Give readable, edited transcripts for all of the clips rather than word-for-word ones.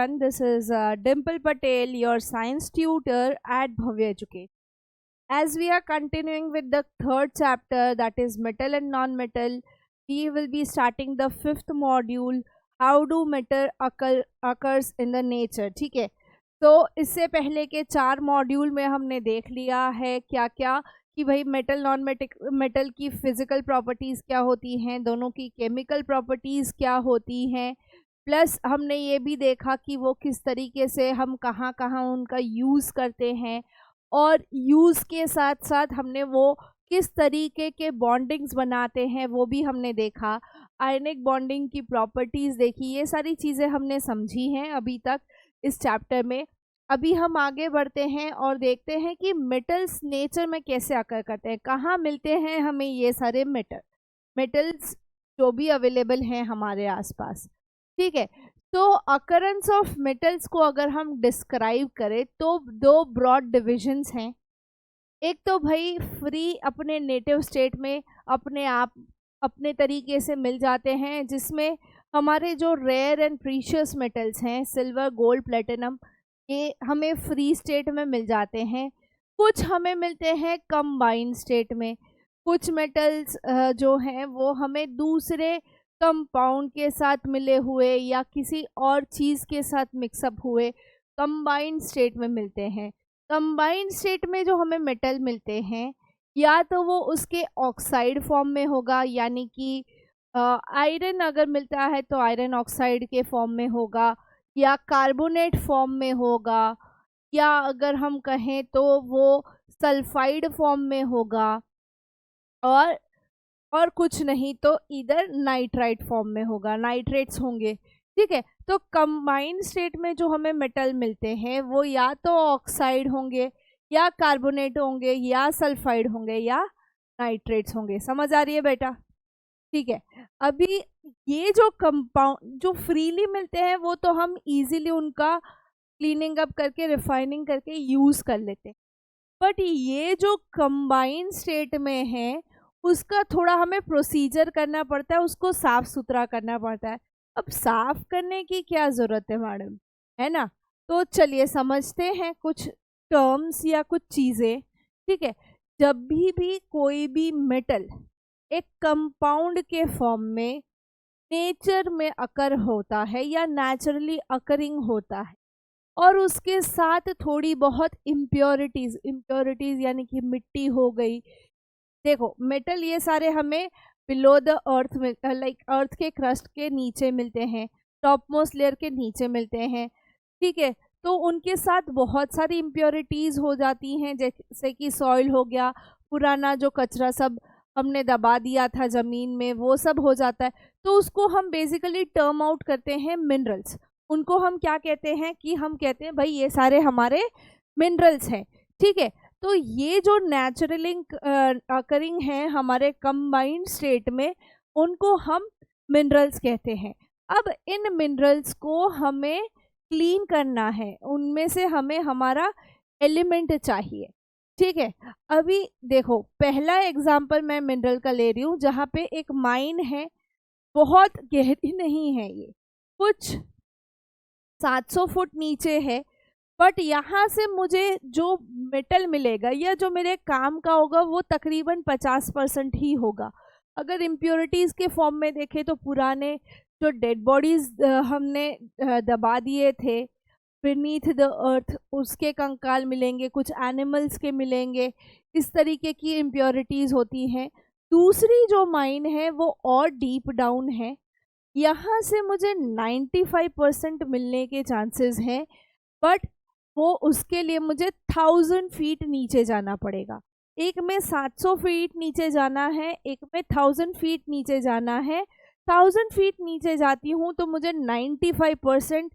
everyone, this is Dimple Patel, your science tutor at Bhavya Educate. As we are continuing with the third chapter, that is metal and non-metal, we will be starting the fifth module, how do matter occurs in the nature. ठीक है, तो इससे पहले के 4 module में हमने देख लिया है क्या क्या कि भाई मेटल नॉन मेटल की फिजिकल प्रॉपर्टीज़ क्या होती हैं, दोनों की केमिकल प्रॉपर्टीज़ क्या होती हैं, प्लस हमने ये भी देखा कि वो किस तरीके से हम कहाँ कहाँ उनका यूज़ करते हैं, और यूज़ के साथ साथ हमने वो किस तरीके के बॉन्डिंग्स बनाते हैं वो भी हमने देखा। आयनिक बॉन्डिंग की प्रॉपर्टीज़ देखी, ये सारी चीज़ें हमने समझी हैं अभी तक इस चैप्टर में। अभी हम आगे बढ़ते हैं और देखते हैं कि मेटल्स नेचर में कैसे अकर करते हैं, कहाँ मिलते हैं हमें ये सारे मेटल्स जो भी अवेलेबल हैं हमारे आसपास। ठीक है, तो अकरेंस ऑफ मेटल्स को अगर हम डिस्क्राइब करें तो 2 ब्रॉड डिविजन्स हैं। एक तो भाई फ्री अपने नेटिव स्टेट में अपने आप अपने तरीके से मिल जाते हैं, जिसमें हमारे जो रेयर एंड प्रीशियस मेटल्स हैं सिल्वर, गोल्ड, प्लेटिनम, ये हमें फ्री स्टेट में मिल जाते हैं। कुछ हमें मिलते हैं कंबाइंड स्टेट में, कुछ मेटल्स जो हैं वो हमें दूसरे कंपाउंड के साथ मिले हुए या किसी और चीज़ के साथ मिक्सअप हुए कंबाइंड स्टेट में मिलते हैं। कंबाइंड स्टेट में जो हमें मेटल मिलते हैं या तो वो उसके ऑक्साइड फॉर्म में होगा, यानी कि आयरन अगर मिलता है तो आयरन ऑक्साइड के फॉर्म में होगा, या कार्बोनेट फॉर्म में होगा, या अगर हम कहें तो वो सल्फाइड फॉर्म में होगा, और कुछ नहीं तो इधर नाइट्राइट फॉर्म में होगा, नाइट्रेट्स होंगे। ठीक है, तो कंबाइंड स्टेट में जो हमें मेटल मिलते हैं वो या तो ऑक्साइड होंगे, या कार्बोनेट होंगे, या सल्फाइड होंगे, या नाइट्रेट्स होंगे। समझ आ रही है बेटा? ठीक है, अभी ये जो कंपाउंड जो फ्रीली मिलते हैं वो तो हम इजीली उनका क्लीनिंग अप करके रिफाइनिंग करके यूज़ कर लेते हैं, बट ये जो कंबाइंड स्टेट में है उसका थोड़ा हमें प्रोसीजर करना पड़ता है, उसको साफ़ सुथरा करना पड़ता है। अब साफ़ करने की क्या ज़रूरत है मैडम, है ना? तो चलिए समझते हैं कुछ टर्म्स या कुछ चीज़ें। ठीक है, जब भी कोई भी मेटल एक कंपाउंड के फॉर्म में नेचर में अकर होता है या नेचुरली अकरिंग होता है, और उसके साथ थोड़ी बहुत इम्प्योरिटीज़ यानी कि मिट्टी हो गई। देखो मेटल ये सारे हमें बिलो द अर्थ में लाइक अर्थ के क्रस्ट के नीचे मिलते हैं, टॉप मोस्ट लेयर के नीचे मिलते हैं। ठीक है, तो उनके साथ बहुत सारी इम्प्योरिटीज़ हो जाती हैं, जैसे कि सॉइल हो गया, पुराना जो कचरा सब हमने दबा दिया था ज़मीन में वो सब हो जाता है, तो उसको हम बेसिकली टर्म आउट करते हैं मिनरल्स। उनको हम क्या कहते हैं कि हम कहते हैं भाई ये सारे हमारे मिनरल्स हैं। ठीक है, तो ये जो नेचुरली अकरिंग हैं हमारे कंबाइंड स्टेट में, उनको हम मिनरल्स कहते हैं। अब इन मिनरल्स को हमें क्लीन करना है, उनमें से हमें हमारा एलिमेंट चाहिए। ठीक है, अभी देखो पहला एग्जांपल मैं मिनरल का ले रही हूँ, जहाँ पे एक माइन है, बहुत गहरी नहीं है, ये कुछ 700 फुट नीचे है, बट यहाँ से मुझे जो मेटल मिलेगा या जो मेरे काम का होगा वो तकरीबन 50% ही होगा। अगर इम्प्योरिटीज़ के फॉर्म में देखें तो पुराने जो डेड बॉडीज़ हमने दबा दिए थे बीनीथ द अर्थ, उसके कंकाल मिलेंगे, कुछ एनिमल्स के मिलेंगे, इस तरीके की इम्प्योरिटीज़ होती हैं। दूसरी जो माइन है वो और डीप डाउन है, यहाँ से मुझे 95% मिलने के चांसेस हैं, बट वो उसके लिए मुझे 1000 फीट नीचे जाना पड़ेगा। एक में 700 फीट नीचे जाना है, एक में 1000 फीट नीचे जाना है। 1000 फीट नीचे जाती हूँ तो मुझे 95%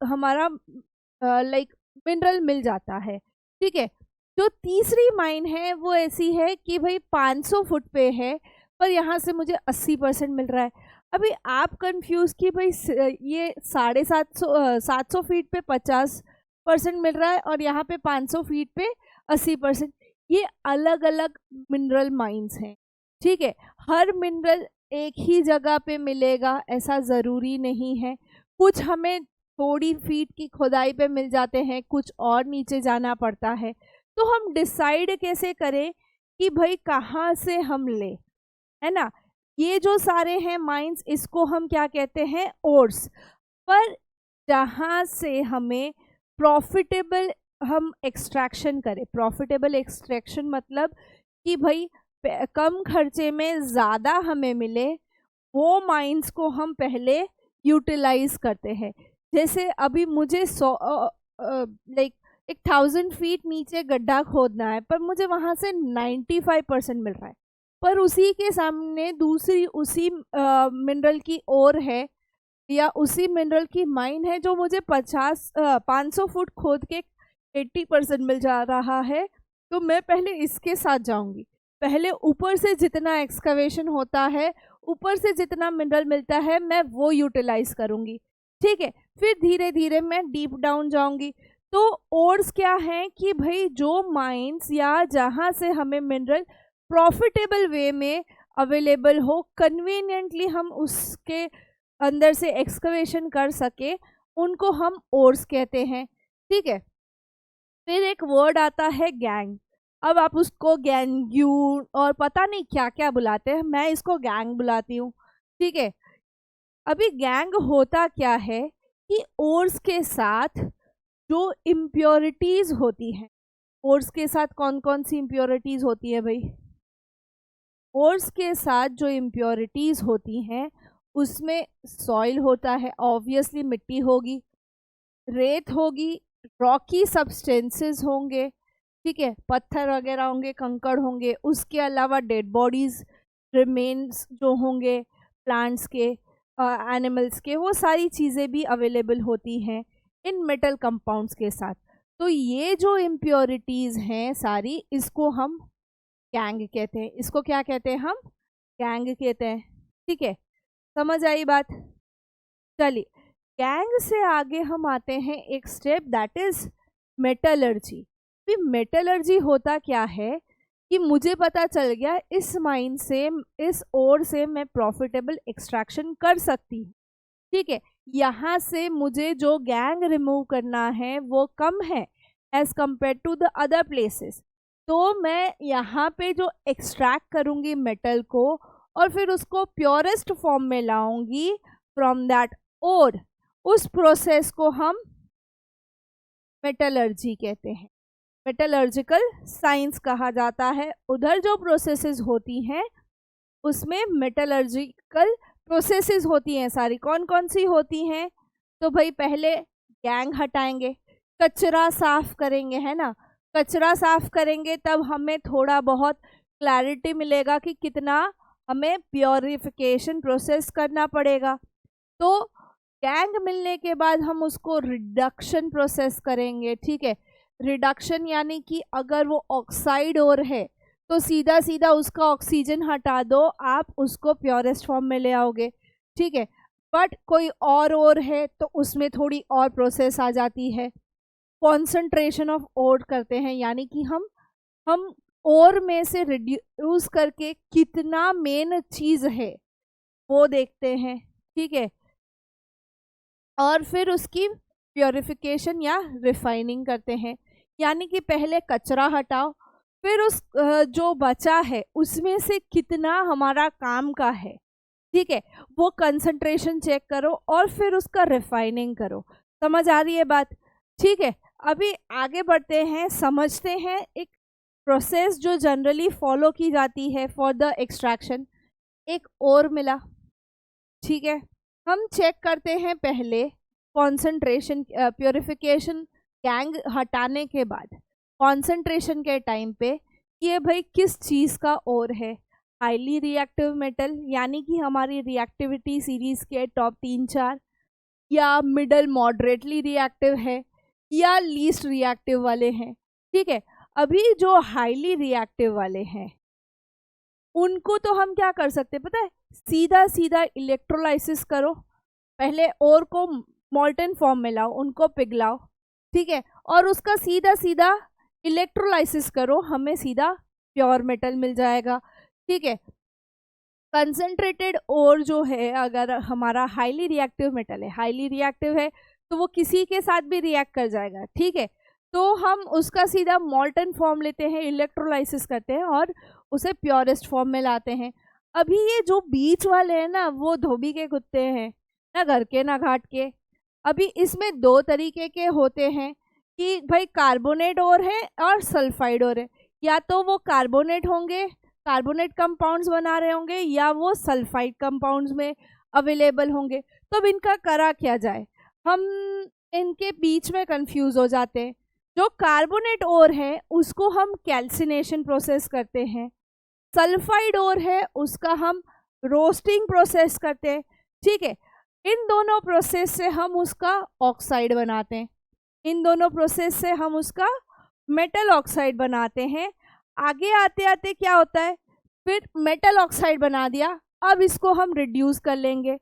हमारा लाइक मिनरल मिल जाता है। ठीक है, जो तीसरी माइन है वो ऐसी है कि भाई 500 फुट पे है, पर यहाँ से मुझे 80% मिल रहा है। अभी आप कंफ्यूज कि भाई ये 750 फीट पे 50% मिल रहा है और यहाँ पे 500 फीट पे 80%, ये अलग अलग मिनरल माइंस हैं। ठीक है, हर मिनरल एक ही जगह पे मिलेगा ऐसा ज़रूरी नहीं है। कुछ हमें थोड़ी फीट की खुदाई पे मिल जाते हैं, कुछ और नीचे जाना पड़ता है। तो हम डिसाइड कैसे करें कि भाई कहाँ से हम ले, है ना। ये जो सारे हैं माइंस, इसको हम क्या कहते हैं, ओर्स। पर जहाँ से हमें प्रॉफिटेबल हम एक्सट्रैक्शन करें, प्रॉफिटेबल एक्सट्रैक्शन मतलब कि भाई कम खर्चे में ज़्यादा हमें मिले, वो माइंस को हम पहले यूटिलाइज करते हैं। जैसे अभी मुझे 100 लाइक 1000 फीट नीचे गड्ढा खोदना है, पर मुझे वहाँ से 95% मिल रहा है, पर उसी के सामने दूसरी उसी मिनरल की ओर है या उसी मिनरल की माइन है जो मुझे 500 फुट खोद के 80% मिल जा रहा है। तो मैं पहले इसके साथ जाऊंगी, पहले ऊपर से जितना एक्सकवेशन होता है, ऊपर से जितना मिनरल मिलता है, मैं वो यूटिलाइज करूंगी, ठीक है। फिर धीरे धीरे मैं डीप डाउन जाऊंगी। तो ओर्स क्या है कि भाई जो माइंस या जहाँ से हमें मिनरल प्रॉफिटेबल वे में अवेलेबल हो, कन्वीनियंटली हम उसके अंदर से एक्सकवेशन कर सके, उनको हम ओर्स कहते हैं, ठीक है। फिर एक वर्ड आता है गैंग। अब आप उसको गैंग्यू और पता नहीं क्या क्या बुलाते हैं, मैं इसको गैंग बुलाती हूँ, ठीक है। अभी गैंग होता क्या है कि ओर्स के साथ जो इम्प्योरिटीज होती हैं, ओर्स के साथ कौन कौन सी इम्प्योरिटीज होती है भाई, ओर्स के साथ जो इम्प्योरिटीज होती हैं उसमें सॉइल होता है, ऑब्वियसली मिट्टी होगी, रेत होगी, रॉकी सब्सटेंसेस होंगे, ठीक है, पत्थर वगैरह होंगे, कंकड़ होंगे, उसके अलावा डेड बॉडीज रिमेन्स जो होंगे प्लांट्स के, एनिमल्स के, वो सारी चीज़ें भी अवेलेबल होती हैं इन मेटल कंपाउंड्स के साथ। तो ये जो इम्प्योरिटीज़ हैं सारी, इसको हम गैंग कहते हैं। इसको क्या कहते हैं हम, गैंग कहते हैं, ठीक है। समझ आई बात। चलिए, गैंग से आगे हम आते हैं एक स्टेप, दैट इज मेटलर्जी। फिर मेटलर्जी होता क्या है कि मुझे पता चल गया इस माइन से, इस ओर से मैं प्रॉफिटेबल एक्सट्रैक्शन कर सकती हूँ, ठीक है। यहाँ से मुझे जो गैंग रिमूव करना है वो कम है as compare to the other places. तो मैं यहाँ पे जो एक्सट्रैक्ट करूँगी मेटल को और फिर उसको प्योरेस्ट फॉर्म में लाऊंगी फ्रॉम दैट ओर, उस प्रोसेस को हम मेटलर्जी कहते हैं, मेटलर्जिकल साइंस कहा जाता है। उधर जो प्रोसेसेस होती हैं उसमें मेटलर्जिकल प्रोसेसेस होती हैं सारी। कौन कौन सी होती हैं, तो भाई पहले गैंग हटाएंगे, कचरा साफ करेंगे, है ना। कचरा साफ करेंगे तब हमें थोड़ा बहुत क्लैरिटी मिलेगा कि कितना हमें प्योरिफिकेशन प्रोसेस करना पड़ेगा। तो गैंग मिलने के बाद हम उसको रिडक्शन प्रोसेस करेंगे, ठीक है। रिडक्शन यानी कि अगर वो ऑक्साइड और है तो सीधा सीधा उसका ऑक्सीजन हटा दो, आप उसको प्योरेस्ट फॉर्म में ले आओगे, ठीक है। बट कोई और है तो उसमें थोड़ी और प्रोसेस आ जाती है, कॉन्सेंट्रेशन ऑफ ओर करते हैं, यानी कि हम ओर में से रिड्यूस करके कितना मेन चीज़ है वो देखते हैं, ठीक है। और फिर उसकी प्योरिफिकेशन या रिफाइनिंग करते हैं, यानी कि पहले कचरा हटाओ, फिर उस जो बचा है उसमें से कितना हमारा काम का है, ठीक है, वो कंसंट्रेशन चेक करो और फिर उसका रिफाइनिंग करो। समझ आ रही है बात, ठीक है। अभी आगे बढ़ते हैं, समझते हैं एक प्रोसेस जो जनरली फॉलो की जाती है फॉर द एक्सट्रैक्शन। एक और मिला, ठीक है, हम चेक करते हैं पहले कॉन्सेंट्रेशन, प्योरिफिकेशन गैंग हटाने के बाद कॉन्सेंट्रेशन के टाइम पे ये भाई किस चीज़ का और है। हाईली रिएक्टिव मेटल, यानी कि हमारी रिएक्टिविटी सीरीज के टॉप 3-4, या मिडल मॉडरेटली रिएक्टिव है, या लीस्ट रिएक्टिव वाले हैं, ठीक है। अभी जो हाईली रिएक्टिव वाले हैं उनको तो हम क्या कर सकते हैं पता है, सीधा सीधा इलेक्ट्रोलाइसिस करो, पहले ओर को मॉल्टन फॉर्म में लाओ, उनको पिघलाओ, ठीक है, और उसका सीधा सीधा इलेक्ट्रोलाइसिस करो, हमें सीधा प्योर मेटल मिल जाएगा, ठीक है। कंसंट्रेटेड ओर जो है, अगर हमारा हाईली रिएक्टिव मेटल है, हाईली रिएक्टिव है, तो वो किसी के साथ भी रिएक्ट कर जाएगा, ठीक है। तो हम उसका सीधा मॉल्टन फॉर्म लेते हैं, इलेक्ट्रोलाइसिस करते हैं और उसे प्योरेस्ट फॉर्म में लाते हैं। अभी ये जो बीच वाले हैं ना, वो धोबी के कुत्ते हैं, ना घर के ना घाट के। अभी इसमें दो तरीके के होते हैं कि भाई कार्बोनेट और है और सल्फाइड और है। या तो वो कार्बोनेट होंगे, कार्बोनेट कंपाउंड्स बना रहे होंगे, या वो सल्फाइड कंपाउंड्स में अवेलेबल होंगे। तो अब इनका करा क्या जाए, हम इनके बीच में कंफ्यूज हो जाते हैं। जो कार्बोनेट ओर है उसको हम कैल्सिनेशन प्रोसेस करते हैं, सल्फाइड ओर है उसका हम रोस्टिंग प्रोसेस करते हैं, ठीक है। इन दोनों प्रोसेस से हम उसका ऑक्साइड बनाते हैं, इन दोनों प्रोसेस से हम उसका मेटल ऑक्साइड बनाते हैं। आगे आते आते क्या होता है, फिर मेटल ऑक्साइड बना दिया, अब इसको हम रिड्यूस कर लेंगे।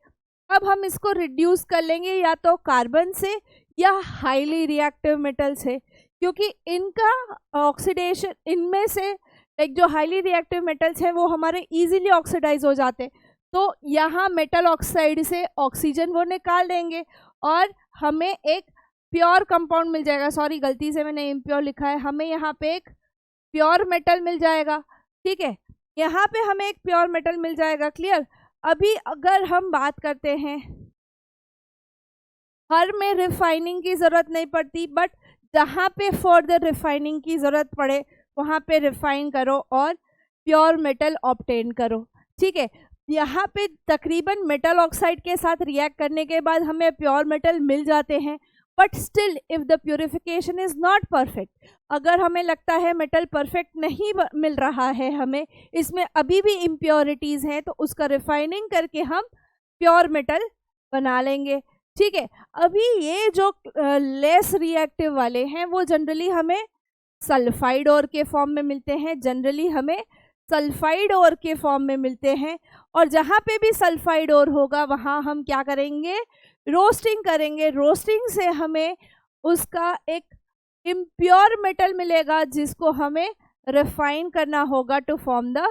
अब हम इसको रिड्यूस कर लेंगे या तो कार्बन से या हाईली रिएक्टिव मेटल से, क्योंकि इनका ऑक्सीडेशन, इनमें से लाइक जो हाईली रिएक्टिव मेटल्स हैं वो हमारे इजीली ऑक्सीडाइज हो जाते हैं। तो यहाँ मेटल ऑक्साइड से ऑक्सीजन वो निकाल देंगे और हमें एक प्योर कंपाउंड मिल जाएगा। सॉरी, गलती से मैंने इम्प्योर लिखा है, हमें यहाँ पे एक प्योर मेटल मिल जाएगा, ठीक है। यहाँ पे हमें एक प्योर मेटल मिल जाएगा, क्लियर। अभी अगर हम बात करते हैं, हर में रिफाइनिंग की ज़रूरत नहीं पड़ती, बट जहाँ पे फर्दर रिफाइनिंग की ज़रूरत पड़े वहाँ पे रिफाइन करो और प्योर मेटल ऑब्टेन करो, ठीक है। यहाँ पे तकरीबन मेटल ऑक्साइड के साथ रिएक्ट करने के बाद हमें प्योर मेटल मिल जाते हैं, but still if the purification is not perfect, अगर हमें लगता है मेटल परफेक्ट नहीं मिल रहा है, हमें इसमें अभी भी इम्प्योरिटीज़ हैं, तो उसका रिफाइनिंग करके हम प्योर मेटल बना लेंगे, ठीक है। अभी ये जो लेस रिएक्टिव वाले हैं वो जनरली हमें सल्फाइड ओर के फॉर्म में मिलते हैं, जनरली हमें सल्फाइड ओर के फॉर्म में मिलते हैं। और जहाँ पे भी सल्फाइड ओर होगा वहाँ हम क्या करेंगे, रोस्टिंग करेंगे। रोस्टिंग से हमें उसका एक इम्प्योर मेटल मिलेगा जिसको हमें रिफाइन करना होगा to form the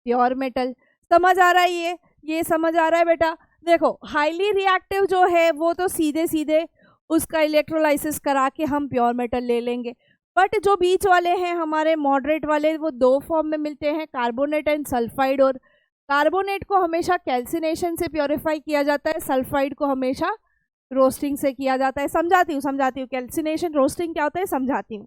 pure metal. समझ आ रहा है ये समझ आ रहा है बेटा। देखो, हाईली रिएक्टिव जो है वो तो सीधे सीधे उसका इलेक्ट्रोलाइसिस करा के हम प्योर मेटल ले लेंगे, बट जो बीच वाले हैं हमारे मॉडरेट वाले, वो दो फॉर्म में मिलते हैं, कार्बोनेट एंड सल्फाइड। और कार्बोनेट को हमेशा कैल्सिनेशन से प्योरीफाई किया जाता है, सल्फाइड को हमेशा रोस्टिंग से किया जाता है। समझाती हूँ कैल्सिनेशन रोस्टिंग क्या होता है, समझाती हूँ,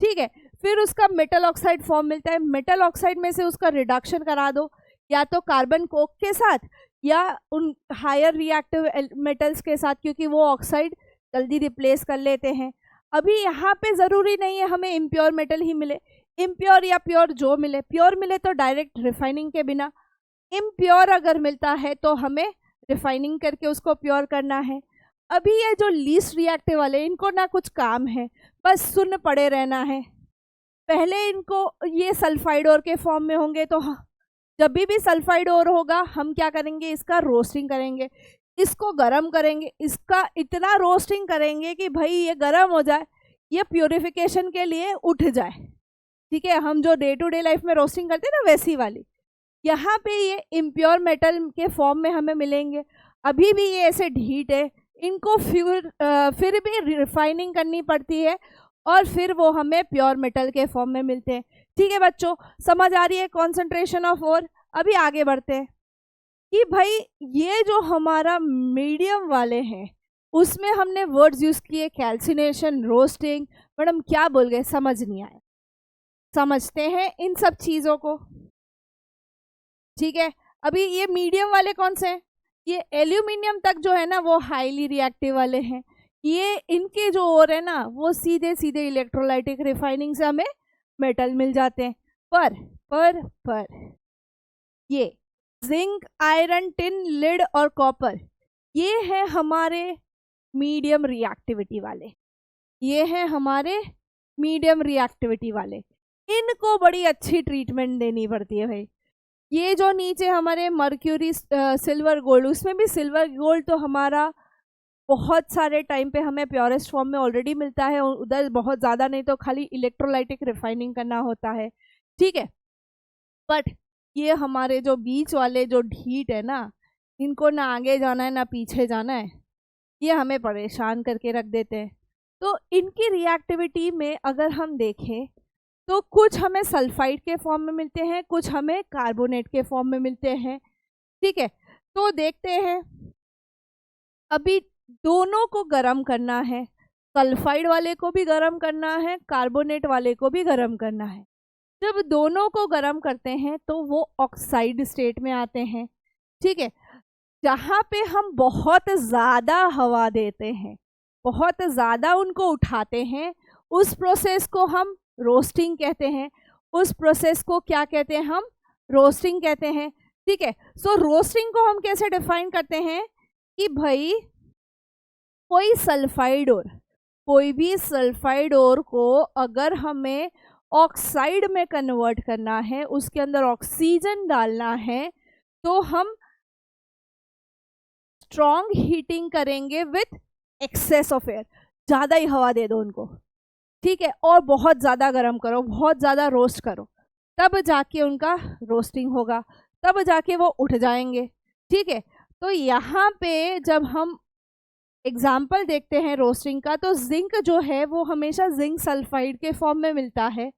ठीक है। फिर उसका मेटल ऑक्साइड फॉर्म मिलता है, मेटल ऑक्साइड में से उसका रिडक्शन करा दो, या तो कार्बन कोक के साथ या उन हायर रिएक्टिव मेटल्स के साथ, क्योंकि वो ऑक्साइड जल्दी रिप्लेस कर लेते हैं। अभी यहाँ पे ज़रूरी नहीं है हमें इम्प्योर मेटल ही मिले, इम्प्योर या प्योर जो मिले, प्योर मिले तो डायरेक्ट रिफाइनिंग के बिना, इम्प्योर अगर मिलता है तो हमें रिफाइनिंग करके उसको प्योर करना है। अभी ये जो लीस्ट रिएक्टिव वाले, इनको ना कुछ काम है, बस सुन पड़े रहना है। पहले इनको ये सल्फाइड ओर के फॉर्म में होंगे, तो जब भी सल्फाइड ओर होगा हम क्या करेंगे, इसका रोस्टिंग करेंगे, इसको गरम करेंगे, इसका इतना रोस्टिंग करेंगे कि भाई ये गरम हो जाए, ये प्योरिफिकेशन के लिए उठ जाए, ठीक है। हम जो डे टू डे लाइफ में रोस्टिंग करते हैं ना, वैसी वाली। यहाँ पे ये इम्प्योर मेटल के फॉर्म में हमें मिलेंगे। अभी भी ये ऐसे ढीट है, इनको फिर भी रिफाइनिंग करनी पड़ती है और फिर वो हमें प्योर मेटल के फॉर्म में मिलते हैं, ठीक है बच्चों। समझ आ रही है कॉन्सेंट्रेशन ऑफ ओर। अभी आगे बढ़ते हैं कि भाई ये जो हमारा मीडियम वाले हैं उसमें हमने वर्ड्स यूज किए, कैल्सिनेशन, रोस्टिंग। मैडम क्या बोल गए, समझ नहीं आया। समझते हैं इन सब चीज़ों को, ठीक है। अभी ये मीडियम वाले कौन से हैं, ये एल्यूमिनियम तक जो है ना वो हाईली रिएक्टिव वाले हैं। ये इनके जो ओर है ना वो सीधे सीधे इलेक्ट्रोलाइटिक रिफाइनिंग से हमें मेटल मिल जाते हैं। पर ये जिंक, आयरन, टिन, लिड और कॉपर, ये है हमारे मीडियम रिएक्टिविटी वाले, ये हैं हमारे मीडियम रिएक्टिविटी वाले। इनको बड़ी अच्छी ट्रीटमेंट देनी पड़ती है भाई। ये जो नीचे हमारे मर्क्यूरी, सिल्वर, गोल्ड, उसमें भी सिल्वर गोल्ड तो हमारा बहुत सारे टाइम पे हमें प्योरेस्ट फॉर्म में ऑलरेडी मिलता है, उधर बहुत ज़्यादा नहीं तो खाली इलेक्ट्रोलाइटिक रिफाइनिंग करना होता है, ठीक है। बट ये हमारे जो बीच वाले जो ढीट है ना, इनको ना आगे जाना है ना पीछे जाना है, ये हमें परेशान करके रख देते हैं। तो इनकी रिएक्टिविटी में अगर हम देखें तो कुछ हमें सल्फाइड के फॉर्म में मिलते हैं, कुछ हमें कार्बोनेट के फॉर्म में मिलते हैं। ठीक है, तो देखते हैं। अभी दोनों को गर्म करना है, सल्फाइड वाले को भी गर्म करना है, कार्बोनेट वाले को भी गर्म करना है। जब दोनों को गर्म करते हैं तो वो ऑक्साइड स्टेट में आते हैं। ठीक है, जहाँ पे हम बहुत ज़्यादा हवा देते हैं, बहुत ज़्यादा उनको उठाते हैं, उस प्रोसेस को हम रोस्टिंग कहते हैं। उस प्रोसेस को क्या कहते हैं? हम रोस्टिंग कहते हैं। ठीक है, सो रोस्टिंग को हम कैसे डिफाइन करते हैं कि भाई कोई सल्फाइड और कोई भी सल्फाइड और को अगर हमें ऑक्साइड में कन्वर्ट करना है, उसके अंदर ऑक्सीजन डालना है, तो हम स्ट्रॉन्ग हीटिंग करेंगे विथ एक्सेस ऑफ एयर। ज़्यादा ही हवा दे दो उनको, ठीक है, और बहुत ज़्यादा गर्म करो, बहुत ज़्यादा रोस्ट करो, तब जाके उनका रोस्टिंग होगा, तब जाके वो उठ जाएंगे। ठीक है, तो यहाँ पे जब हम एग्जाम्पल देखते हैं रोस्टिंग का, तो जिंक जो है वो हमेशा जिंक सल्फाइड के फॉर्म में मिलता है।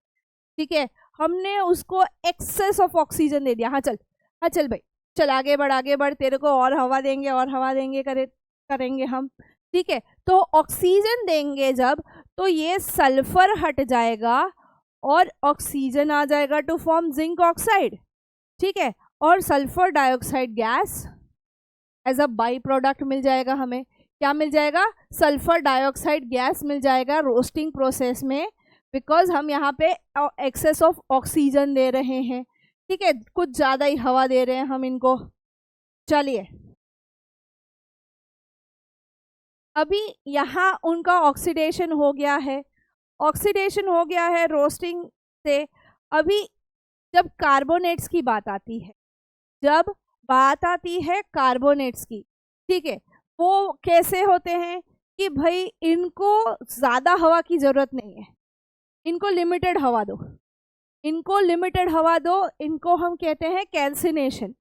ठीक है, हमने उसको एक्सेस ऑफ ऑक्सीजन दे दिया। हाँ चल भाई, चल आगे बढ़, तेरे को और हवा देंगे करेंगे हम। ठीक है, तो ऑक्सीजन देंगे जब, तो ये सल्फर हट जाएगा और ऑक्सीजन आ जाएगा टू फॉर्म जिंक ऑक्साइड। ठीक है, और sulphur dioxide gas as a by product मिल जाएगा हमें। क्या मिल जाएगा? सल्फर डाइऑक्साइड गैस मिल जाएगा रोस्टिंग प्रोसेस में, बिकॉज हम यहाँ पे एक्सेस ऑफ ऑक्सीजन दे रहे हैं। ठीक है, कुछ ज़्यादा ही हवा दे रहे हैं हम इनको। चलिए, अभी यहाँ उनका ऑक्सीडेशन हो गया है, रोस्टिंग से। अभी जब कार्बोनेट्स की बात आती है, कार्बोनेट्स की, ठीक है, वो कैसे होते हैं कि भाई इनको ज़्यादा हवा की ज़रूरत नहीं है, इनको लिमिटेड हवा दो, इनको हम कहते हैं कैल्सिनेशन।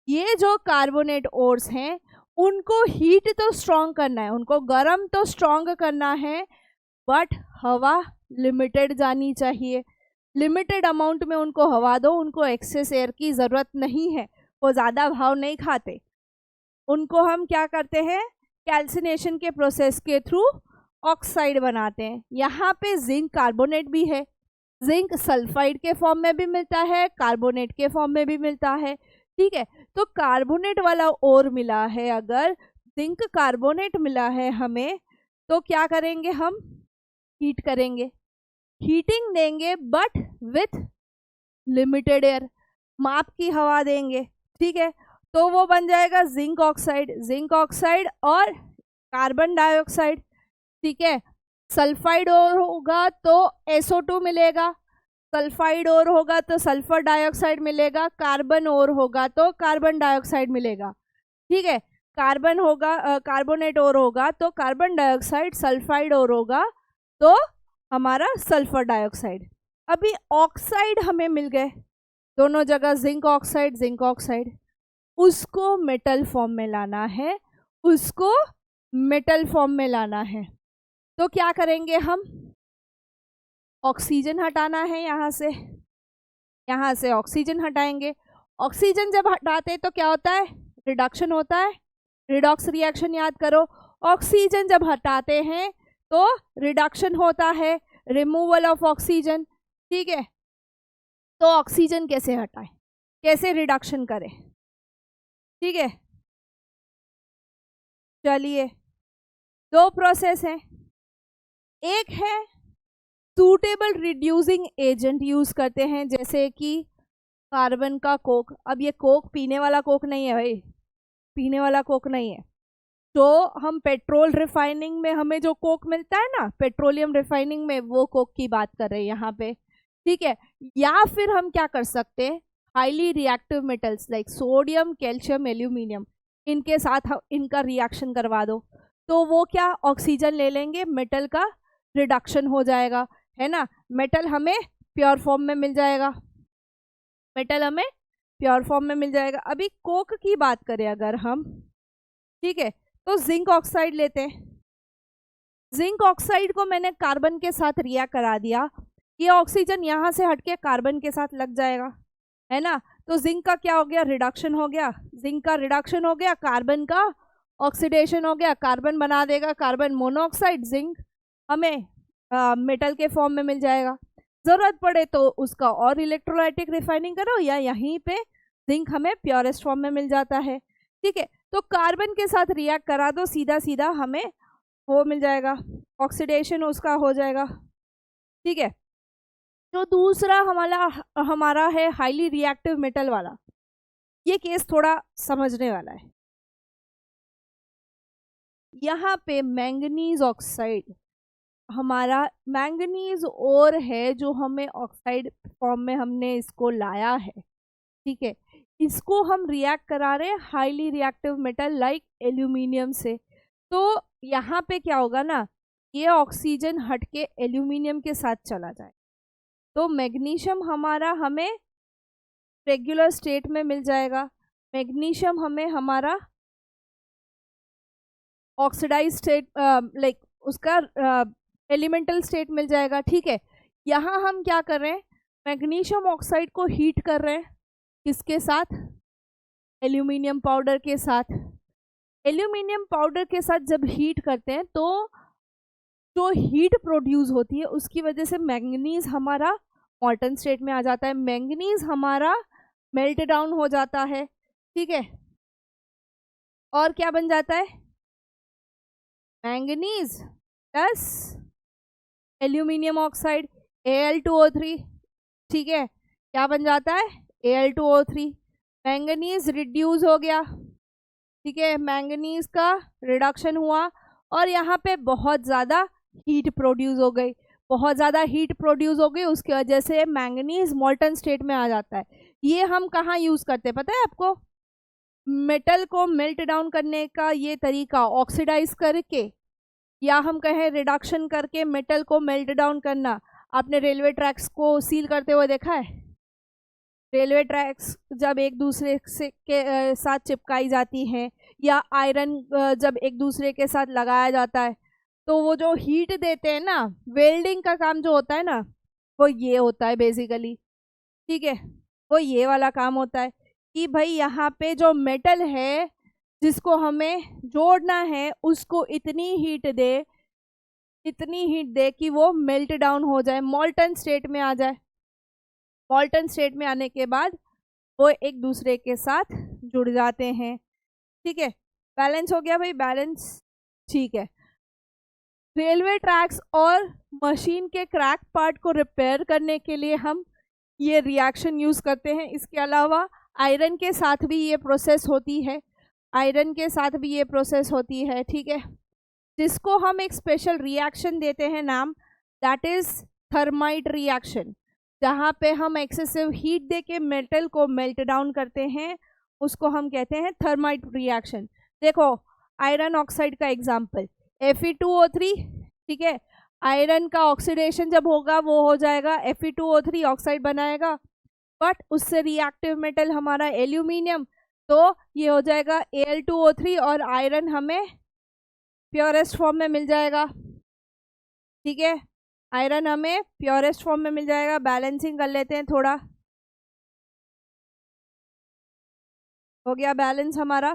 ये जो कार्बोनेट ओर्स हैं उनको हीट तो स्ट्रॉन्ग करना है, उनको गर्म तो स्ट्रॉन्ग करना है, बट हवा लिमिटेड जानी चाहिए। लिमिटेड अमाउंट में उनको हवा दो, उनको एक्सेस एयर की ज़रूरत नहीं है, वो ज़्यादा भाव नहीं खाते। उनको हम क्या करते हैं? कैल्सिनेशन के प्रोसेस के थ्रू ऑक्साइड बनाते हैं। यहाँ पे जिंक कार्बोनेट भी है, जिंक सल्फाइड के फॉर्म में भी मिलता है, कार्बोनेट के फॉर्म में भी मिलता है। ठीक है, तो कार्बोनेट वाला ओर मिला है, अगर जिंक कार्बोनेट मिला है हमें, तो क्या करेंगे हम? हीट करेंगे, हीटिंग देंगे, बट विथ लिमिटेड एयर, माप की हवा देंगे। ठीक है, तो वो बन जाएगा जिंक ऑक्साइड और कार्बन डाइऑक्साइड। ठीक है, सल्फाइड और होगा तो SO2 मिलेगा, सल्फाइड और होगा तो सल्फर डाइऑक्साइड मिलेगा, कार्बन और होगा तो कार्बन डाइऑक्साइड मिलेगा। ठीक है, कार्बन होगा, कार्बोनेट और होगा तो कार्बन डाइऑक्साइड, सल्फाइड और होगा तो हमारा सल्फर डाइऑक्साइड। अभी ऑक्साइड हमें मिल गए दोनों जगह, जिंक ऑक्साइड, उसको मेटल फॉर्म में लाना है, तो क्या करेंगे हम? ऑक्सीजन हटाना है, यहाँ से ऑक्सीजन हटाएंगे। ऑक्सीजन जब हटाते तो क्या होता है? रिडक्शन होता है, रिडॉक्स रिएक्शन याद करो। ऑक्सीजन जब हटाते हैं तो रिडक्शन होता है, रिमूवल ऑफ ऑक्सीजन। ठीक है, तो ऑक्सीजन कैसे हटाएं, कैसे रिडक्शन करें? ठीक है, चलिए, दो प्रोसेस हैं। एक है सूटेबल रिड्यूसिंग एजेंट यूज करते हैं, जैसे कि कार्बन का कोक। अब ये कोक पीने वाला कोक नहीं है भाई, पीने वाला कोक नहीं है। तो हम पेट्रोल रिफाइनिंग में हमें जो कोक मिलता है ना, पेट्रोलियम रिफाइनिंग में, वो कोक की बात कर रहे हैं यहाँ पे। ठीक है, या फिर हम क्या कर सकते हैं? Highly reactive metals like sodium, calcium, aluminium, इनके साथ इनका रिएक्शन करवा दो, तो वो क्या? ऑक्सीजन ले लेंगे, मेटल का रिडक्शन हो जाएगा, है ना। मेटल हमें प्योर फॉर्म में मिल जाएगा, अभी कोक की बात करें अगर हम, ठीक है, तो जिंक ऑक्साइड लेते हैं। जिंक ऑक्साइड को मैंने कार्बन के साथ रिएक्ट करा दिया, ये ऑक्सीजन यहाँ से हटके कार्बन के साथ लग जाएगा, है ना। तो जिंक का क्या हो गया, रिडक्शन हो गया, जिंक का रिडक्शन हो गया, कार्बन का ऑक्सीडेशन हो गया, कार्बन बना देगा कार्बन मोनोऑक्साइड, जिंक हमें मेटल के फॉर्म में मिल जाएगा। ज़रूरत पड़े तो उसका और इलेक्ट्रोलाइटिक रिफाइनिंग करो, या यहीं पे जिंक हमें प्योरेस्ट फॉर्म में मिल जाता है, ठीक है। तो कार्बन के साथ रिएक्ट करा दो, सीधा सीधा हमें वो मिल जाएगा, ऑक्सीडेशन उसका हो जाएगा, ठीक है। जो दूसरा हमारा है हाईली रिएक्टिव मेटल वाला, ये केस थोड़ा समझने वाला है। यहाँ पे मैंगनीज ऑक्साइड, हमारा मैंगनीज और है जो हमें ऑक्साइड फॉर्म में हमने इसको लाया है, ठीक है। इसको हम रिएक्ट करा रहे हैं highly reactive metal like aluminium से। तो यहाँ पे क्या होगा ना, ये ऑक्सीजन हट के एल्यूमिनियम के साथ चला जाए, तो मैग्नीशियम हमारा हमें रेगुलर स्टेट में मिल जाएगा, मैग्नीशियम हमें हमारा ऑक्सीडाइज स्टेट लाइक उसका एलिमेंटल स्टेट मिल जाएगा, ठीक है। यहाँ हम क्या कर रहे हैं, मैग्नीशियम ऑक्साइड को हीट कर रहे हैं, किसके साथ, एल्यूमिनियम पाउडर के साथ। एल्यूमिनियम पाउडर के साथ जब हीट करते हैं तो जो हीट प्रोड्यूस होती है उसकी वजह से मैंगनीज हमारा मॉल्टन स्टेट में आ जाता है, मैंगनीज हमारा मेल्ट डाउन हो जाता है, ठीक है। और क्या बन जाता है, manganese plus aluminium oxide Al2O3, ठीक है। क्या बन जाता है, Al2O3, मैंगनीज रिड्यूस हो गया, ठीक है, मैंगनीज का रिडक्शन हुआ और यहाँ पे बहुत ज़्यादा हीट प्रोड्यूस हो गई, बहुत ज़्यादा हीट प्रोड्यूस हो गई, उसकी वजह से मैंगनीज मॉल्टन स्टेट में आ जाता है। ये हम कहाँ यूज़ करते हैं पता है आपको, मेटल को मेल्ट डाउन करने का ये तरीका ऑक्सीडाइज करके, या हम कहें रिडक्शन करके मेटल को मेल्ट डाउन करना। आपने रेलवे ट्रैक्स को सील करते हुए देखा है, रेलवे ट्रैक्स जब एक दूसरे से के साथ चिपकाई जाती हैं, या आयरन जब एक दूसरे के साथ लगाया जाता है, तो वो जो हीट देते हैं ना, वेल्डिंग का काम जो होता है ना, वो ये होता है बेसिकली, ठीक है। वो ये वाला काम होता है कि भाई यहाँ पे जो मेटल है जिसको हमें जोड़ना है उसको इतनी हीट दे कि वो मेल्ट डाउन हो जाए, मॉल्टन स्टेट में आ जाए। मॉल्टन स्टेट में आने के बाद वो एक दूसरे के साथ जुड़ जाते हैं, ठीक है। बैलेंस हो गया भाई, बैलेंस, ठीक है। रेलवे ट्रैक्स और मशीन के क्रैक पार्ट को रिपेयर करने के लिए हम ये रिएक्शन यूज़ करते हैं। इसके अलावा आयरन के साथ भी ये प्रोसेस होती है, आयरन के साथ भी ये प्रोसेस होती है, ठीक है। जिसको हम एक स्पेशल रिएक्शन देते हैं नाम, दैट इज़ थर्माइट रिएक्शन, जहाँ पे हम एक्सेसिव हीट दे के मेटल को मेल्ट डाउन करते हैं, उसको हम कहते हैं थर्माइट रिएक्शन। देखो आयरन ऑक्साइड का एग्जाम्पल Fe2O3, ठीक है। आयरन का ऑक्सीडेशन जब होगा वो हो जाएगा Fe2O3 ऑक्साइड बनाएगा, बट उससे रिएक्टिव मेटल हमारा एल्यूमिनियम, तो ये हो जाएगा Al2O3 और आयरन हमें प्योरेस्ट फॉर्म में मिल जाएगा, ठीक है। आयरन हमें प्योरेस्ट फॉर्म में मिल जाएगा। बैलेंसिंग कर लेते हैं थोड़ा, हो गया बैलेंस हमारा,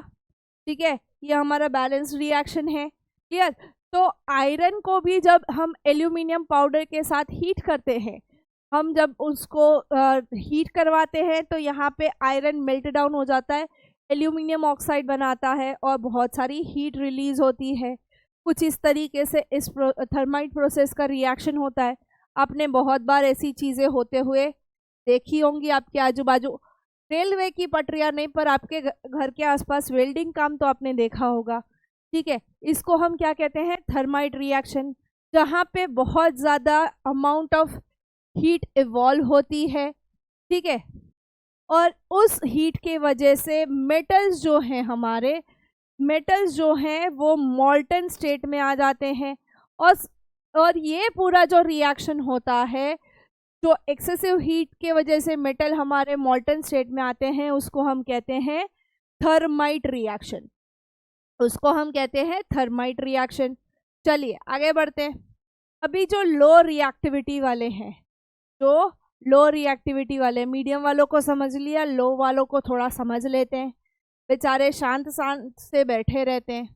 ठीक है। ये हमारा बैलेंस रिएक्शन है, क्लियर। तो आयरन को भी जब हम एल्यूमिनियम पाउडर के साथ हीट करते हैं, हम जब उसको हीट करवाते हैं तो यहाँ पे आयरन मेल्ट डाउन हो जाता है, एल्यूमिनियम ऑक्साइड बनाता है और बहुत सारी हीट रिलीज होती है। कुछ इस तरीके से इस थर्माइट प्रोसेस का रिएक्शन होता है। आपने बहुत बार ऐसी चीज़ें होते हुए देखी होंगी आपके आजू बाजू, रेलवे की पटरियाँ नहीं पर आपके घर के आसपास वेल्डिंग काम तो आपने देखा होगा, ठीक है। इसको हम क्या कहते हैं, थर्माइट रिएक्शन, जहाँ पे बहुत ज़्यादा अमाउंट ऑफ हीट इवॉल्व होती है, ठीक है। और उस हीट के वजह से मेटल्स जो हैं हमारे, मेटल्स जो हैं वो मॉल्टन स्टेट में आ जाते हैं। और ये पूरा जो रिएक्शन होता है, जो एक्सेसिव हीट के वजह से मेटल हमारे मॉल्टन स्टेट में आते हैं, उसको हम कहते हैं थर्माइट रिएक्शन। उसको हम कहते हैं थर्माइट रिएक्शन। चलिए आगे बढ़ते हैं। अभी जो लो रिएक्टिविटी वाले हैं, जो लो रिएक्टिविटी वाले, मीडियम वालों को समझ लिया, लो वालों को थोड़ा समझ लेते हैं। बेचारे शांत शांत से बैठे रहते हैं।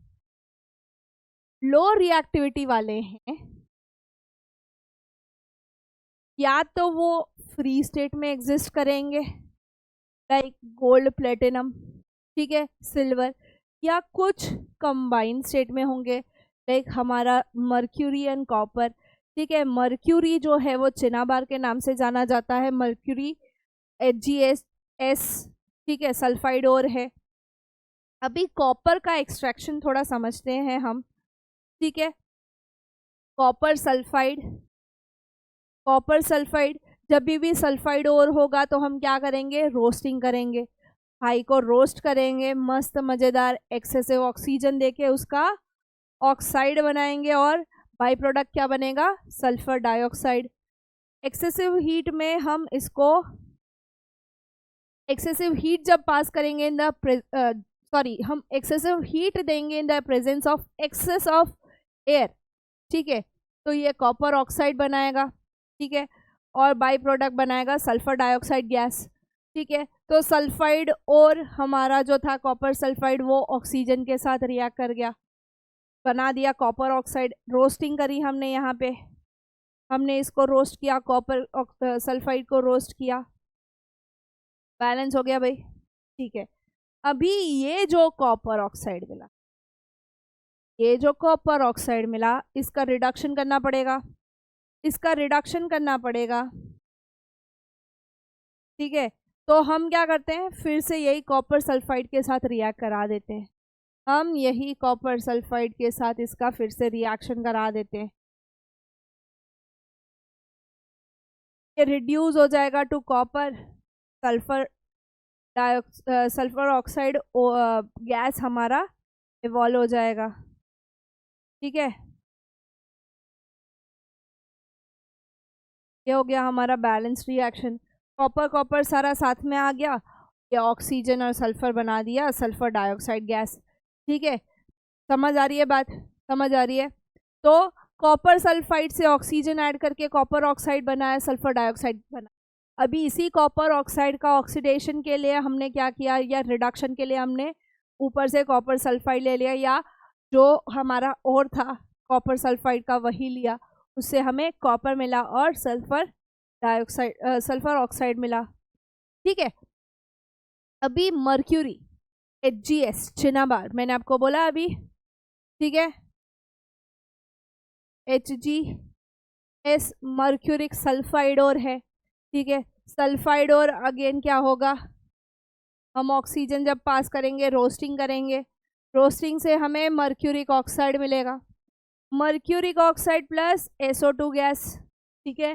लो रिएक्टिविटी वाले हैं, या तो वो फ्री स्टेट में एग्जिस्ट करेंगे लाइक गोल्ड, प्लेटिनम, ठीक है, सिल्वर, या कुछ कंबाइंड स्टेट में होंगे लाइक हमारा मर्क्यूरी एंड कॉपर, ठीक है। मर्क्यूरी जो है वो चिनाबार के नाम से जाना जाता है, मर्क्यूरी HgS, ठीक है, सल्फाइड और है। अभी कॉपर का एक्सट्रैक्शन थोड़ा समझते हैं हम, ठीक है। कॉपर सल्फाइड, जब भी सल्फाइड और होगा तो हम क्या करेंगे, रोस्टिंग करेंगे, हाई को रोस्ट करेंगे, मस्त मज़ेदार एक्सेसिव ऑक्सीजन देके उसका ऑक्साइड बनाएंगे, और बाई प्रोडक्ट क्या बनेगा, सल्फर डाइऑक्साइड। एक्सेसिव हीट में हम इसको, एक्सेसिव हीट जब पास करेंगे इन द हम एक्सेसिव हीट देंगे in the presence of excess of air, ठीक है, तो ये कॉपर ऑक्साइड बनाएगा, ठीक है, और बाई प्रोडक्ट बनाएगा सल्फर डाइऑक्साइड गैस, ठीक है। तो सल्फाइड और हमारा जो था कॉपर सल्फाइड वो ऑक्सीजन के साथ रिएक्ट कर गया, बना दिया कॉपर ऑक्साइड। रोस्टिंग करी हमने, यहाँ पे हमने इसको रोस्ट किया, कॉपर सल्फाइड को रोस्ट किया, बैलेंस हो गया भाई, ठीक है। अभी ये जो कॉपर ऑक्साइड मिला, ये जो कॉपर ऑक्साइड मिला, इसका रिडक्शन करना पड़ेगा, इसका रिडक्शन करना पड़ेगा, ठीक है। तो हम क्या करते हैं, फिर से यही कॉपर सल्फाइड के साथ रिएक्ट करा देते हैं, हम यही कॉपर सल्फाइड के साथ इसका फिर से रिएक्शन करा देते हैं। ये रिड्यूस हो जाएगा to copper sulphur sulphur oxide gas हमारा इवॉल्व हो जाएगा, ठीक है। ये हो गया हमारा बैलेंस रिएक्शन, कॉपर कॉपर सारा साथ में आ गया, ये ऑक्सीजन और सल्फर बना दिया सल्फर डाइऑक्साइड गैस, ठीक है। समझ आ रही है बात, समझ आ रही है। तो कॉपर सल्फाइड से ऑक्सीजन ऐड करके कॉपर ऑक्साइड बनाया, सल्फर डाइऑक्साइड बना। अभी इसी कॉपर ऑक्साइड का ऑक्सीडेशन के लिए हमने क्या किया, या रिडक्शन के लिए हमने ऊपर से कॉपर सल्फाइड ले लिया, या जो हमारा और था कॉपर सल्फाइड का वही लिया, उससे हमें कॉपर मिला और सल्फर डाइऑक्साइड सल्फर ऑक्साइड मिला, ठीक है। अभी मर्क्यूरी HgS चिनाबार, मैंने आपको बोला अभी, ठीक है, HgS मर्क्यूरिक सल्फाइड और है, ठीक है। सल्फाइड और अगेन क्या होगा, हम ऑक्सीजन जब पास करेंगे, रोस्टिंग करेंगे, रोस्टिंग से हमें मर्क्यूरिक ऑक्साइड मिलेगा, mercuric oxide plus SO2 gas, ठीक है,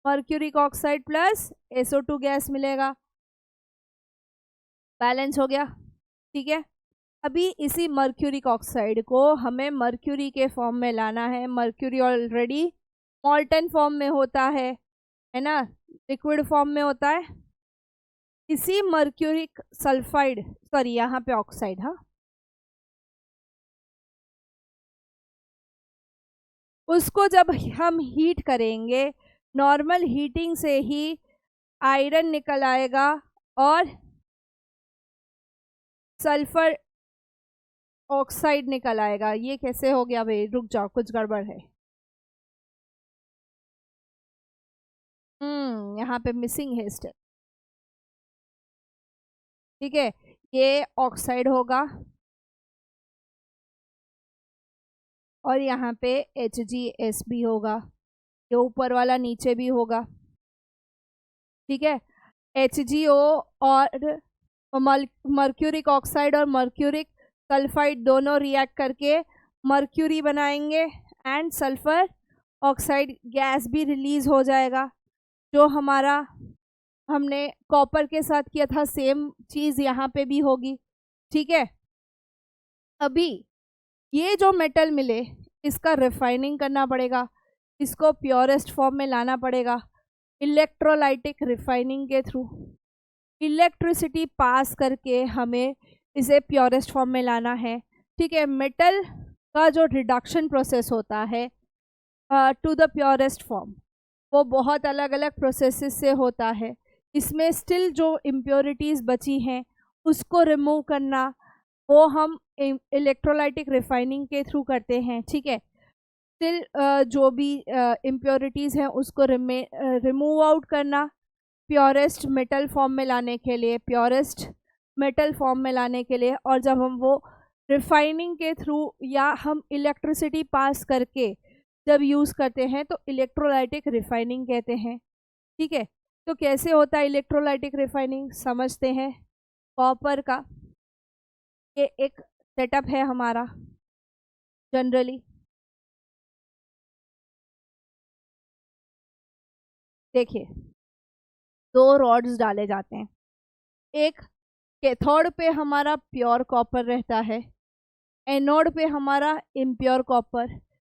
mercuric oxide plus SO2 gas मिलेगा, बैलेंस हो गया, ठीक है। अभी इसी मर्क्यूरिक ऑक्साइड को हमें मर्क्यूरी के फॉर्म में लाना है, मर्क्यूरी ऑलरेडी मॉल्टन फॉर्म में होता है ना, लिक्विड फॉर्म में होता है। इसी मर्क्यूरिक सल्फाइड, सॉरी यहाँ पे ऑक्साइड, हाँ, उसको जब हम हीट करेंगे, नॉर्मल हीटिंग से ही आयरन निकल आएगा और सल्फर ऑक्साइड निकल आएगा। ये कैसे हो गया भाई, रुक जाओ, कुछ गड़बड़ है, यहाँ पे मिसिंग है स्टेप, ठीक है। ये ऑक्साइड होगा और यहाँ पे HgS भी होगा, ये ऊपर वाला नीचे भी होगा, ठीक है। HgO और मर्क्यूरिक ऑक्साइड और मर्क्यूरिक सल्फाइड दोनों रिएक्ट करके मर्क्यूरी बनाएंगे एंड सल्फर ऑक्साइड गैस भी रिलीज हो जाएगा, जो हमारा हमने कॉपर के साथ किया था सेम चीज़ यहाँ पे भी होगी, ठीक है। अभी ये जो मेटल मिले, इसका रिफाइनिंग करना पड़ेगा, इसको प्योरेस्ट फॉर्म में लाना पड़ेगा, इलेक्ट्रोलाइटिक रिफाइनिंग के थ्रू इलेक्ट्रिसिटी पास करके हमें इसे प्योरेस्ट फॉर्म में लाना है, ठीक है, मेटल का जो रिडक्शन प्रोसेस होता है टू द प्योरेस्ट फॉर्म, वो बहुत अलग अलग प्रोसेसेस से होता है। इसमें स्टिल जो इम्प्योरिटीज़ बची हैं उसको रिमूव करना, वो हम इलेक्ट्रोलाइटिक रिफाइनिंग के थ्रू करते हैं। ठीक है, स्टिल जो भी इम्प्योरिटीज़ हैं उसको रिमूव आउट करना प्योरेस्ट मेटल फॉर्म में लाने के लिए, प्योरेस्ट मेटल फॉर्म में लाने के लिए। और जब हम वो रिफाइनिंग के थ्रू या हम इलेक्ट्रिसिटी पास करके जब यूज़ करते हैं तो इलेक्ट्रोलाइटिक रिफाइनिंग कहते हैं। ठीक है, तो कैसे होता है इलेक्ट्रोलाइटिक रिफाइनिंग, समझते हैं। कॉपर का ये एक सेटअप है हमारा जनरली। देखिए, दो रॉड्स डाले जाते हैं, एक कैथोड पे हमारा प्योर कॉपर रहता है, एनोड पे हमारा इम्प्योर कॉपर।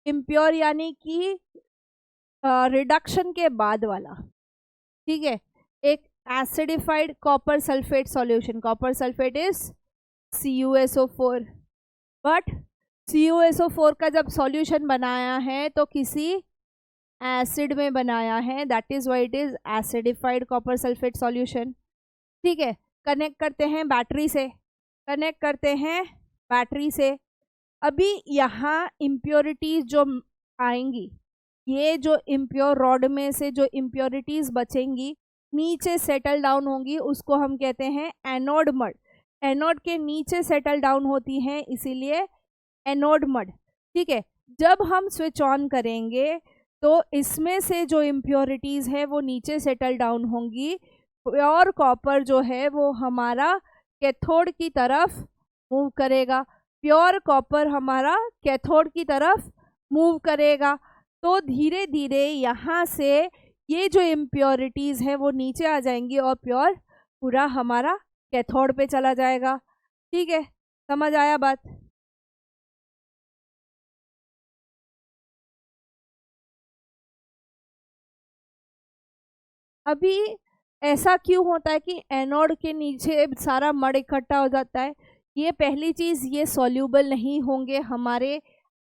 इम्प्योर यानी कि रिडक्शन के बाद वाला। ठीक है, एक acidified copper sulphate solution, copper sulphate is CuSO4, but CuSO4 का जब सॉल्यूशन बनाया है तो किसी एसिड में बनाया है, that is why it is acidified copper sulphate solution. ठीक है, कनेक्ट करते हैं बैटरी से, कनेक्ट करते हैं बैटरी से। अभी यहाँ इम्प्योरिटीज़ जो आएंगी, ये जो इम्प्योर रॉड में से जो इम्प्योरिटीज़ बचेंगी नीचे सेटल डाउन होंगी, उसको हम कहते हैं एनोड मड। एनोड के नीचे सेटल डाउन होती हैं, इसीलिए एनोड मड। ठीक है, जब हम स्विच ऑन करेंगे तो इसमें से जो इम्प्योरिटीज़ है वो नीचे सेटल डाउन होंगी। प्योर कॉपर जो है वो हमारा कैथोड की तरफ मूव करेगा, प्योर कॉपर हमारा कैथोड की तरफ मूव करेगा। तो धीरे धीरे यहाँ से ये जो इम्प्योरिटीज़ हैं वो नीचे आ जाएंगी और प्योर पूरा हमारा कैथोड पे चला जाएगा। ठीक है, समझ आया बात। अभी ऐसा क्यों होता है कि एनोड के नीचे सारा मड इकट्ठा हो जाता है? ये पहली चीज़, ये सॉल्यूबल नहीं होंगे हमारे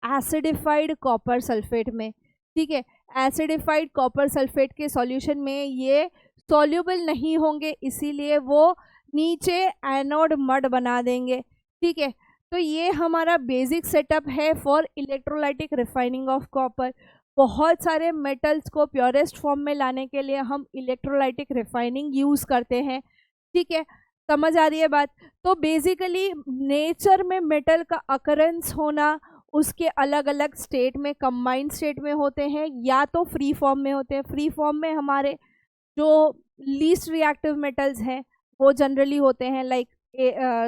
एसिडिफाइड कॉपर सल्फेट में। ठीक है, एसिडिफाइड कॉपर सल्फेट के सॉल्यूशन में ये सॉल्यूबल नहीं होंगे, इसीलिए वो नीचे एनोड मड बना देंगे। ठीक है, तो ये हमारा बेसिक सेटअप है for electrolytic refining of copper. बहुत सारे मेटल्स को प्योरेस्ट फॉर्म में लाने के लिए हम इलेक्ट्रोलाइटिक रिफाइनिंग यूज़ करते हैं। ठीक है, समझ आ रही है बात। तो बेसिकली नेचर में मेटल का अकरेंस होना, उसके अलग अलग स्टेट में, कंबाइंड स्टेट में होते हैं या तो फ्री फॉर्म में होते हैं। फ्री फॉर्म में हमारे जो लीस्ट रिएक्टिव मेटल्स हैं वो जनरली होते हैं लाइक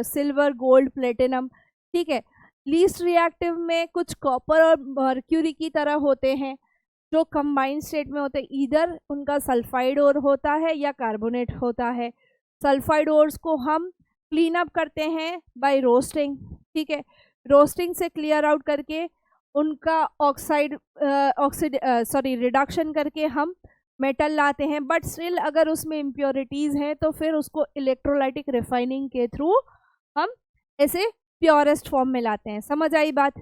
सिल्वर, गोल्ड, प्लेटिनम। ठीक है, लीस्ट रिएक्टिव में कुछ कॉपर और मर्क्यूरी की तरह होते हैं जो कंबाइंड स्टेट में होते हैं। इधर उनका सल्फाइड ओर होता है या कार्बोनेट होता है। सल्फाइड ओर्स को हम क्लीन अप करते हैं बाय रोस्टिंग। ठीक है, रोस्टिंग से क्लियर आउट करके उनका रिडक्शन करके हम मेटल लाते हैं। बट स्टिल अगर उसमें इम्प्योरिटीज़ हैं तो फिर उसको इलेक्ट्रोलाइटिक रिफाइनिंग के थ्रू हम ऐसे प्योरेस्ट फॉर्म में लाते हैं। समझ आई बात?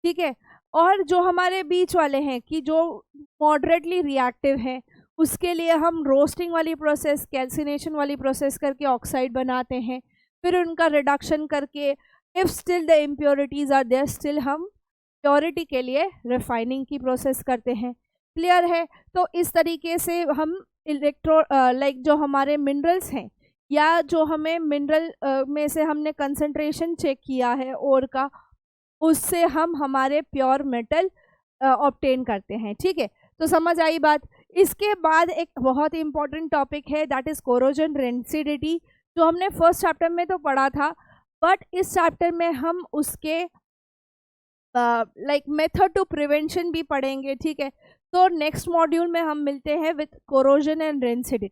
ठीक है, और जो हमारे बीच वाले हैं कि जो मॉडरेटली रिएक्टिव हैं, उसके लिए हम रोस्टिंग वाली प्रोसेस, कैल्सिनेशन वाली प्रोसेस करके ऑक्साइड बनाते हैं। फिर उनका रिडक्शन करके if still the impurities are there, still हम प्योरिटी के लिए रिफाइनिंग की प्रोसेस करते हैं। क्लियर है? तो इस तरीके से हम लाइक जो हमारे मिनरल्स हैं या जो हमें मिनरल में से हमने कंसंट्रेशन चेक किया है ओर का, उससे हम हमारे प्योर मेटल ऑब्टेन करते हैं। ठीक है, तो समझ आई बात। इसके बाद एक बहुत ही इंपॉर्टेंट टॉपिक है, दैट इज कोरोजन रेंसिडिटी, जो हमने फर्स्ट चैप्टर में तो पढ़ा था, बट इस चैप्टर में हम उसके लाइक मेथड टू प्रिवेंशन भी पढ़ेंगे। ठीक है, तो नेक्स्ट मॉड्यूल में हम मिलते हैं विथ कोरोजन एंड रेंसिडिटी।